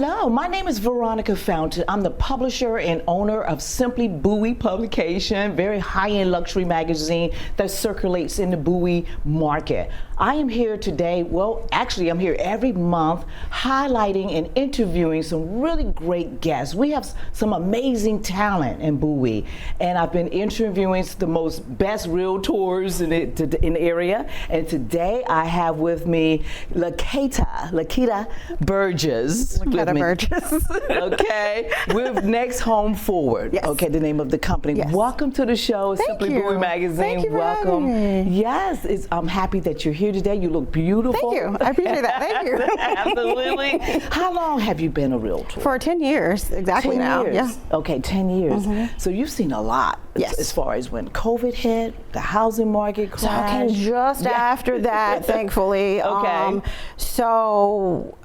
Hello, my name is Veronica Fountain. I'm the publisher and owner of Simply Bowie Publication, very high-end luxury magazine that circulates in the Bowie market. I am here today, well, actually I'm here every month highlighting and interviewing some really great guests. We have some amazing talent in Bowie, and I've been interviewing the most best realtors in the area. And today I have with me Lita Burgess. LaKeta Burgess. Okay, with Next Home Forward. Yes. Okay, the name of the company. Yes. Welcome to the show, Simply Bowie Magazine. Thank you for Welcome. having me. Yes, I'm happy that you're here today. You look beautiful. Thank you. I appreciate that. Thank you. Absolutely. How long have you been a realtor? For 10 years, exactly 10 now. years. Yeah. Okay, 10 years. So you've seen a lot. Yes. As far as when COVID hit, the housing market crashed. Talking just after that, thankfully. Okay.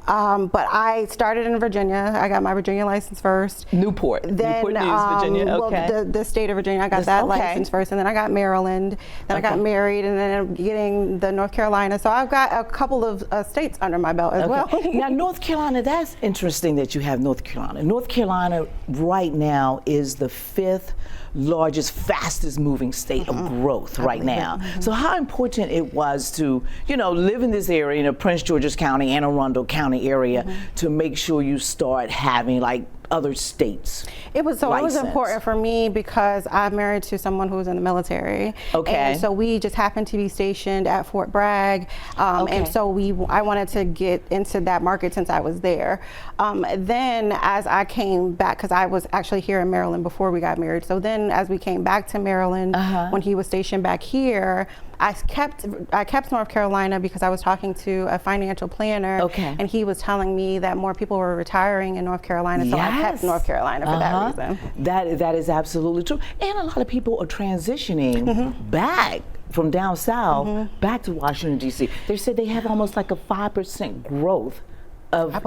But I started in Virginia. I got my Virginia license first. Newport News, Virginia. Okay. Well, the state of Virginia, I got that license first, and then I got Maryland. Then I got married, and then I'm getting the North Carolina. So I've got a couple of states under my belt as well. Now, North Carolina, that's interesting that you have North Carolina. North Carolina right now is the 5th largest, fastest moving state of growth right now. So how important it was to, live in this area, Prince George's County, Anne Arundel County area, to make sure you start having like other states. It was important for me because I'm married to someone who was in the military. Okay. And so we just happened to be stationed at Fort Bragg. And so I wanted to get into that market since I was there. Then as I came back, because I was actually here in Maryland before we got married. So then as we came back to Maryland, when he was stationed back here, I kept North Carolina because I was talking to a financial planner, and he was telling me that more people were retiring in North Carolina, so I kept North Carolina for that reason. That is absolutely true. And a lot of people are transitioning back from down south back to Washington, D.C. They said they have almost like a 5% growth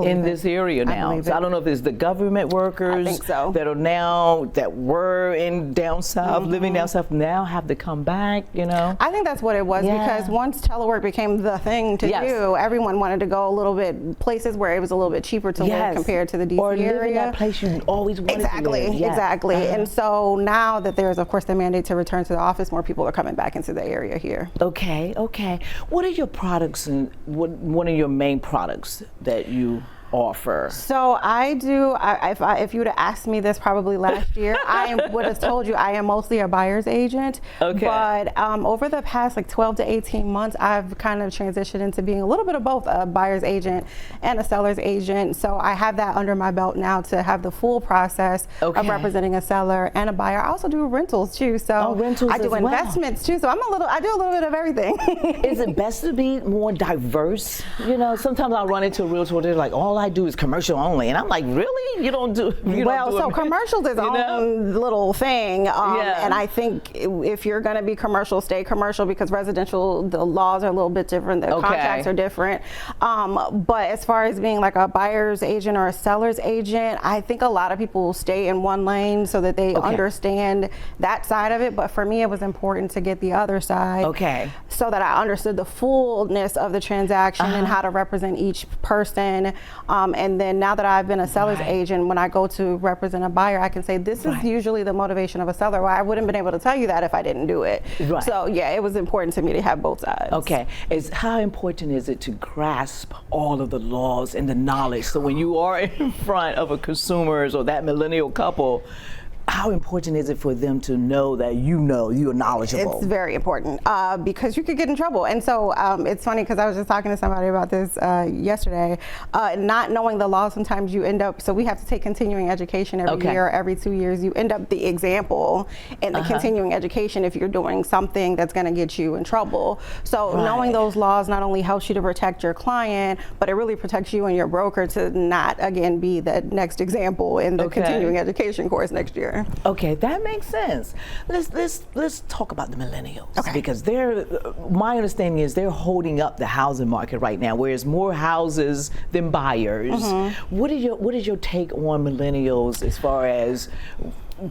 in this area now. So I don't know if it's the government workers that were in down south, living down south, now have to come back, I think that's what it was, because once telework became the thing to do, everyone wanted to go a little bit places where it was a little bit cheaper to live compared to the DC area. Or live in that place you always wanted to live. Exactly. And so now that there's, of course, the mandate to return to the office, more people are coming back into the area here. Okay. What are your products, and what are your main products that you offer? So I do, if you would have asked me this probably last year, I would have told you I am mostly a buyer's agent. Okay. But over the past 12 to 18 months, I've kind of transitioned into being a little bit of both a buyer's agent and a seller's agent. So I have that under my belt now to have the full process of representing a seller and a buyer. I also do rentals too. So rentals I do investments too. So I do a little bit of everything. Is it best to be more diverse? Sometimes I'll run into a realtor, they're like, all I do is commercial only, and I'm like, really? You don't do commercial's its own little thing, and I think if you're going to be commercial, stay commercial, because residential, the laws are a little bit different, the contracts are different. But as far as being like a buyer's agent or a seller's agent, I think a lot of people will stay in one lane so that they understand that side of it. But for me, it was important to get the other side, so that I understood the fullness of the transaction and how to represent each person. And then now that I've been a seller's agent, when I go to represent a buyer, I can say this is usually the motivation of a seller. Well, I wouldn't have been able to tell you that if I didn't do it. So yeah, it was important to me to have both sides. Okay, how important is it to grasp all of the laws and the knowledge, so when you are in front of a consumers or that millennial couple, how important is it for them to know that you're knowledgeable? It's very important because you could get in trouble. And so it's funny because I was just talking to somebody about this yesterday. Not knowing the law, sometimes you end up, so we have to take continuing education every year, every 2 years. You end up the example in the continuing education if you're doing something that's going to get you in trouble. So knowing those laws not only helps you to protect your client, but it really protects you and your broker to not, again, be the next example in the continuing education course next year. Okay, that makes sense. Let's talk about the millennials, because my understanding is they're holding up the housing market right now, whereas more houses than buyers. What is your take on millennials as far as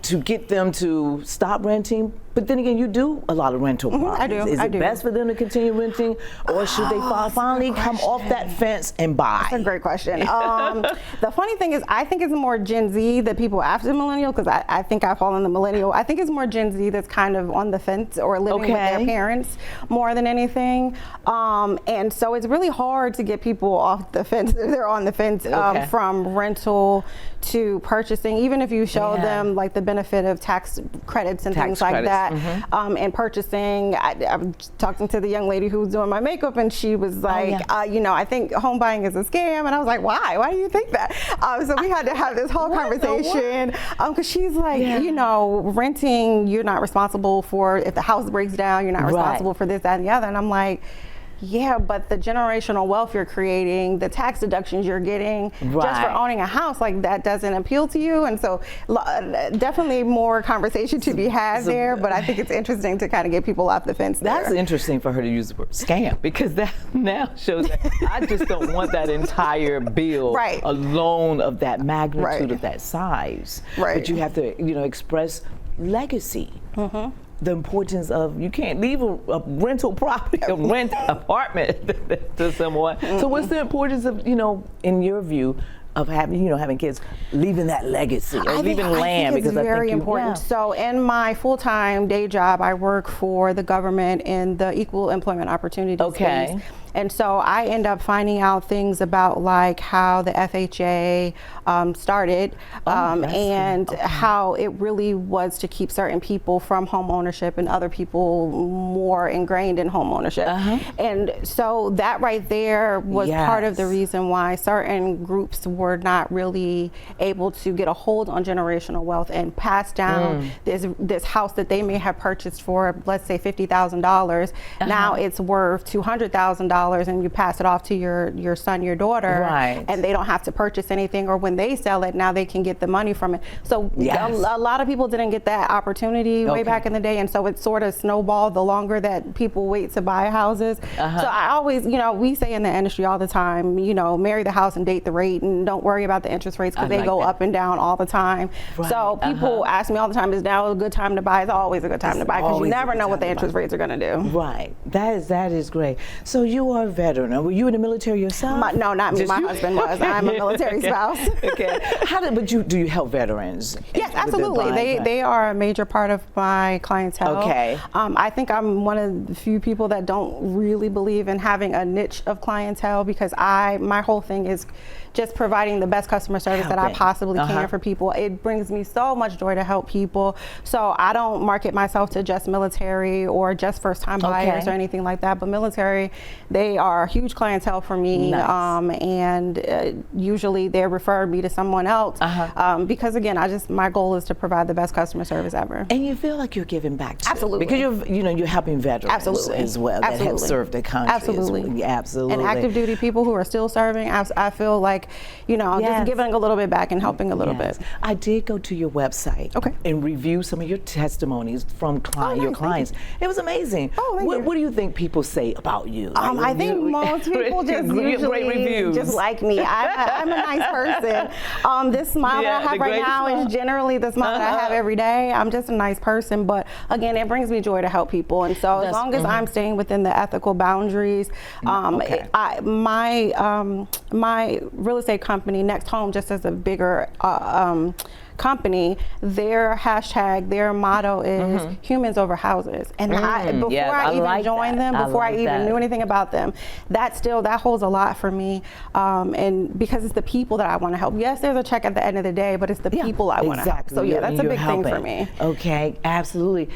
to get them to stop renting, But then again, you do a lot of rental properties. I do. Is it best for them to continue renting, or should they finally come off that fence and buy? That's a great question. The funny thing is, I think it's more Gen Z that people after millennial, because I think I fall in the millennial. I think it's more Gen Z that's kind of on the fence or living with their parents more than anything. And so it's really hard to get people off the fence if they're on the fence from rental to purchasing, even if you show them like the benefit of tax credits and things like that. And purchasing, I'm talking to the young lady who was doing my makeup, and she was like, you know, I think home buying is a scam. And I was like, why? Why do you think that? So we had to have this whole conversation, because she's like, you know, renting, you're not responsible for if the house breaks down, you're not responsible for this, that, and the other. And I'm like, yeah, but the generational wealth you're creating, the tax deductions you're getting just for owning a house, like that doesn't appeal to you. And so definitely more conversation to be had there, but I think it's interesting to kind of get people off the fence there. That's interesting for her to use the word scam, because that now shows that I just don't want that entire bill alone of that magnitude of that size. But you have to, you know, express legacy. The importance of, you can't leave a rental property, a rent apartment to someone. So what's the importance of, you know, in your view, of having, you know, having kids, leaving that legacy or leaving land? Because it's very important. So in my full-time day job, I work for the government in the equal employment opportunity space. And so I end up finding out things about like how the FHA started and how it really was to keep certain people from home ownership and other people more ingrained in home ownership. And so that right there was part of the reason why certain groups were not really able to get a hold on generational wealth and pass down this house that they may have purchased for, let's say, $50,000. Now it's worth $200,000. And you pass it off to your son, your daughter, and they don't have to purchase anything, or when they sell it, now they can get the money from it. So a lot of people didn't get that opportunity way back in the day, and so it sort of snowballed the longer that people wait to buy houses. So I always, you know, we say in the industry all the time, you know, marry the house and date the rate, and don't worry about the interest rates, because they go up and down all the time. So people ask me all the time, is now a good time to buy? It's always a good time to buy, because you never know what the interest rates are going to do. That is great. So you are a veteran. Were you in the military yourself? No, not me. My husband was. I'm a military spouse. But do you help veterans? Yes, absolutely. They are a major part of my clientele. I think I'm one of the few people that don't really believe in having a niche of clientele, because my whole thing is just providing the best customer service that I possibly can for people. It brings me so much joy to help people. So I don't market myself to just military or just first-time buyers or anything like that. But military, they are a huge clientele for me, and usually they refer me to someone else because, again, my goal is to provide the best customer service ever. And you feel like you're giving back to Absolutely. Because you're helping veterans as well that have served the country. Absolutely. Absolutely. And active duty people who are still serving. I feel like, you know, just giving a little bit back and helping a little bit. I did go to your website and review some of your testimonies from your clients. It was amazing. What do you think people say about you? I think most people just usually just like me. I'm a nice person. This smile that I have right now is generally the smile that I have every day. I'm just a nice person, but again, it brings me joy to help people. And so as long as I'm staying within the ethical boundaries, my real estate company, Next Home, just as a bigger company, their hashtag, their motto is humans over houses. And before I even joined them, before I even knew anything about them, that holds a lot for me. And because it's the people that I want to help. Yes, there's a check at the end of the day, but it's the people I want to help. So that's a big thing for me. Absolutely.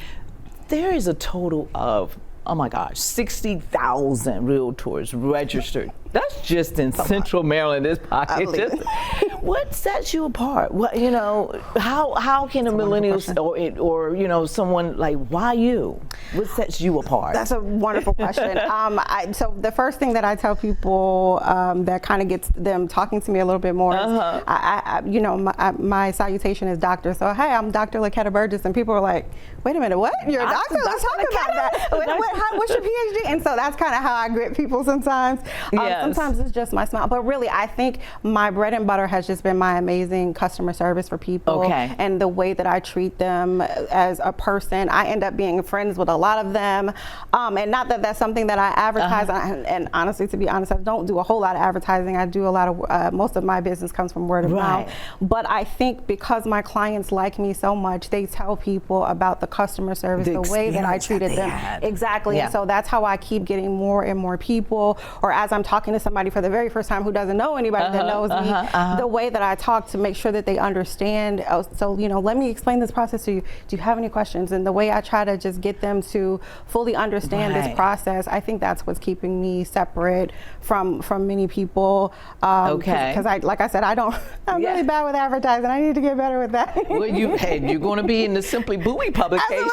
There is a total of, oh my gosh, 60,000 realtors registered. That's just in Central Maryland, this pocket. What sets you apart? What, you know, how can a millennial or you know, someone like, why you? What sets you apart? That's a wonderful question. So the first thing that I tell people that kind of gets them talking to me a little bit more is, my salutation is doctor. So hey, I'm Dr. LaKeta Burgess, and people are like, wait a minute, what? You're a doctor? Let's talk about that. What's your PhD? And so that's kind of how I greet people sometimes. Sometimes it's just my smile, but really I think my bread and butter has just just been my amazing customer service for people and the way that I treat them as a person. I end up being friends with a lot of them. And not that that's something that I advertise. And honestly, to be honest, I don't do a whole lot of advertising. I do a lot of, most of my business comes from word of mouth. But I think because my clients like me so much, they tell people about the customer service, the way that I treated them. Exactly. And so that's how I keep getting more and more people, or as I'm talking to somebody for the very first time who doesn't know anybody that knows me, the way that I talk to make sure that they understand. So, you know, let me explain this process to you. Do you have any questions? And the way I try to just get them to fully understand this process, I think that's what's keeping me separate from many people. Because like I said, I'm really bad with advertising. I need to get better with that. Well, you're going to be in the Simply Bowie publication,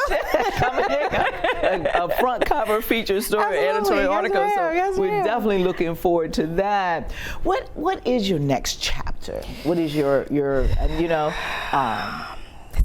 a front cover feature story, editorial article. We're definitely looking forward to that. What is your next chapter? What is your you know?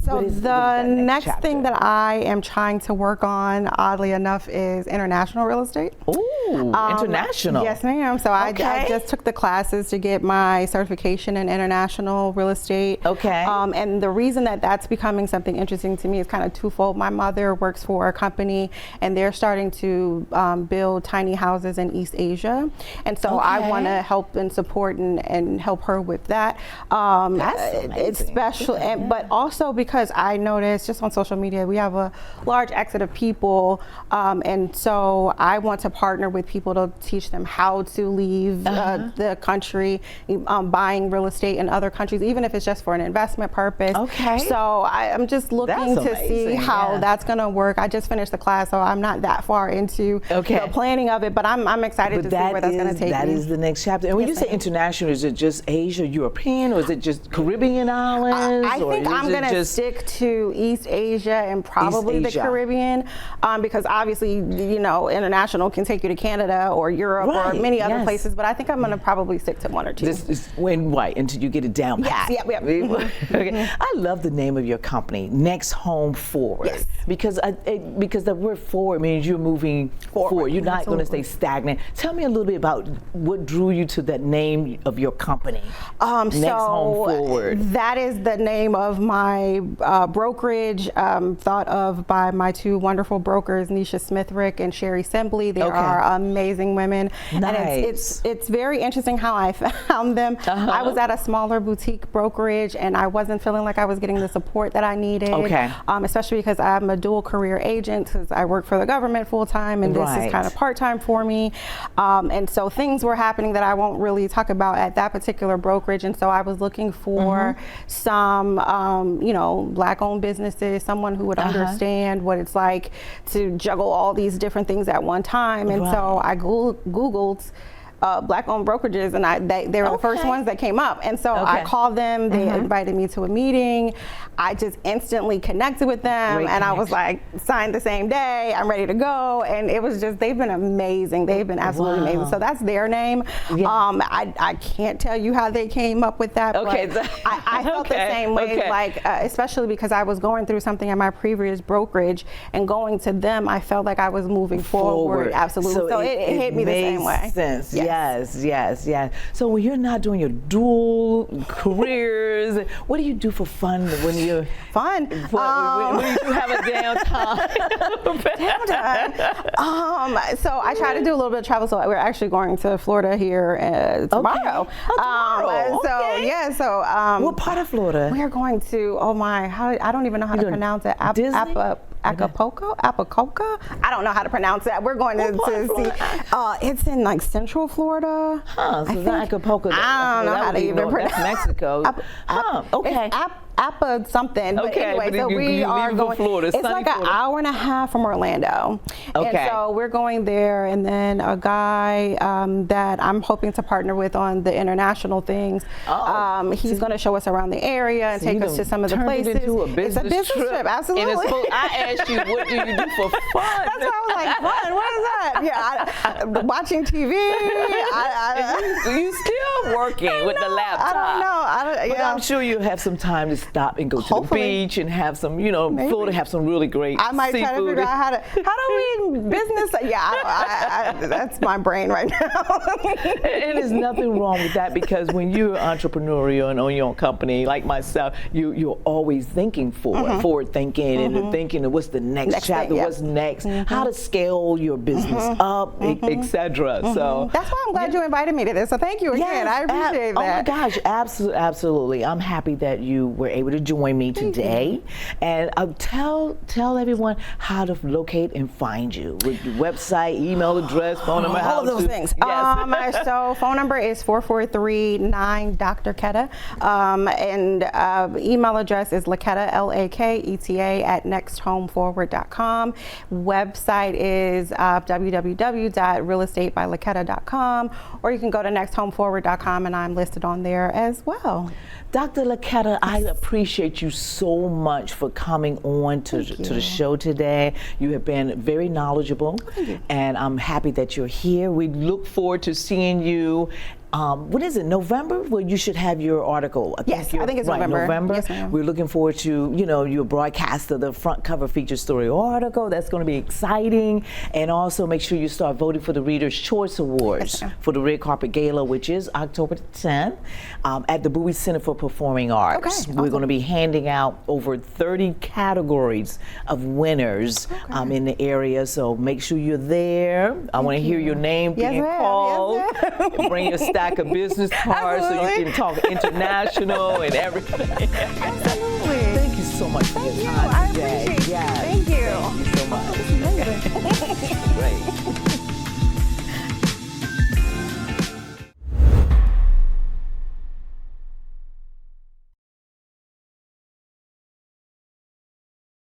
So the next thing that I am trying to work on, oddly enough, is international real estate. Ooh, international. Yes, ma'am. So I just took the classes to get my certification in international real estate. And the reason that that's becoming something interesting to me is kind of twofold. My mother works for a company, and they're starting to build tiny houses in East Asia. And so I want to help and support and help her with that. That's amazing. Especially, but also because I noticed just on social media, we have a large exit of people. And so I want to partner with people to teach them how to leave the country, buying real estate in other countries, even if it's just for an investment purpose. So I'm just looking to see how that's going to work. I just finished the class, so I'm not that far into the planning of it, but I'm excited to see where that's going to take me. That is the next chapter. And when you say international, is it just Asia, European, or is it just Caribbean islands? I think I'm going to stick to East Asia and probably the Caribbean, because obviously, you know, international can take you to Canada or Europe or many other places, but I think I'm going to probably stick to one or two. This is until you get it down pat. I love the name of your company, Next Home Forward, because the word forward means you're moving forward. You're not going to stay stagnant. Tell me a little bit about what drew you to that name of your company, Next Home Forward. That is the name of my brokerage, thought of by my two wonderful brokers, Nisha Smithrick and Sherry Sembley. They are amazing women. And it's very interesting how I found them. I was at a smaller boutique brokerage, and I wasn't feeling like I was getting the support that I needed, especially because I'm a dual career agent, because I work for the government full time, and this is kind of part time for me. And so things were happening that I won't really talk about at that particular brokerage. And so I was looking for some, you know, Black-owned businesses, someone who would understand what it's like to juggle all these different things at one time. And so I Googled Black-owned brokerages, and they were the first ones that came up. And so I called them. They invited me to a meeting. I just instantly connected with them, and I was like, signed the same day. I'm ready to go. And it was just, they've been amazing. They've been absolutely amazing. So that's their name. I can't tell you how they came up with that. But I felt the same way, like especially because I was going through something at my previous brokerage, and going to them, I felt like I was moving forward. Absolutely. So it hit me the same way. Sense. Yes. So when you're not doing your dual careers, what do you do for fun when you're when you do have a downtime? So I try to do a little bit of travel. So we're actually going to Florida here tomorrow. What part of Florida? We are going to, I don't even know how to pronounce it. Acapulco? I don't know how to pronounce that. We're going to see. It's in like Central Florida. So it's not Acapulco. I don't know how to even pronounce. That's Mexico. Appa something. But anyway, so we are going. Florida, it's like an hour and a half from Orlando. And so we're going there, and then a guy that I'm hoping to partner with on the international things. He's going to show us around the area and take us to some of the places. It's a business trip, absolutely. And I asked you, what do you do for fun? That's why I was like, fun? What is that? Watching TV. You still working with the laptop? I don't know. But I'm sure you have some time to stop and go to the beach and have some, Florida have some really great I might try to figure out how do we business. Yeah, that's my brain right now. And there's nothing wrong with that, because when you're entrepreneurial and own your own company, like myself, you're always thinking forward thinking, and thinking of what's the next chapter, what's next, how to scale your business up, etc. So that's why I'm glad you invited me to this. So thank you again. I appreciate that. Oh my gosh, absolutely. I'm happy that you were able to join me today. And tell everyone how to locate and find you with your website, email address, phone number, all of those things. Yes. So phone number is 443-9-Dr. Keta, and email address is LaKeta, LAKETA @nexthomeforward.com. Website is www.realestatebylaketa.com, or you can go to nexthomeforward.com, and I'm listed on there as well. Dr. LaKeta, I appreciate you so much for coming on to the show today. You have been very knowledgeable, and I'm happy that you're here. We look forward to seeing you. What is it, November? Well, you should have your article. I think it's right, November. Yes, ma'am. We're looking forward to, your broadcast of the front cover feature story article. That's going to be exciting. And also make sure you start voting for the Reader's Choice Awards for the Red Carpet Gala, which is October 10th at the Bowie Center for Performing Arts. We're going to be handing out over 30 categories of winners in the area. So make sure you're there. I want to hear your name being called. Bring your stack of business cards so you can talk international and everything. Absolutely. Thank you so much for your time today. I appreciate it. Thank you. Thank you so much. Oh, this is amazing. Great.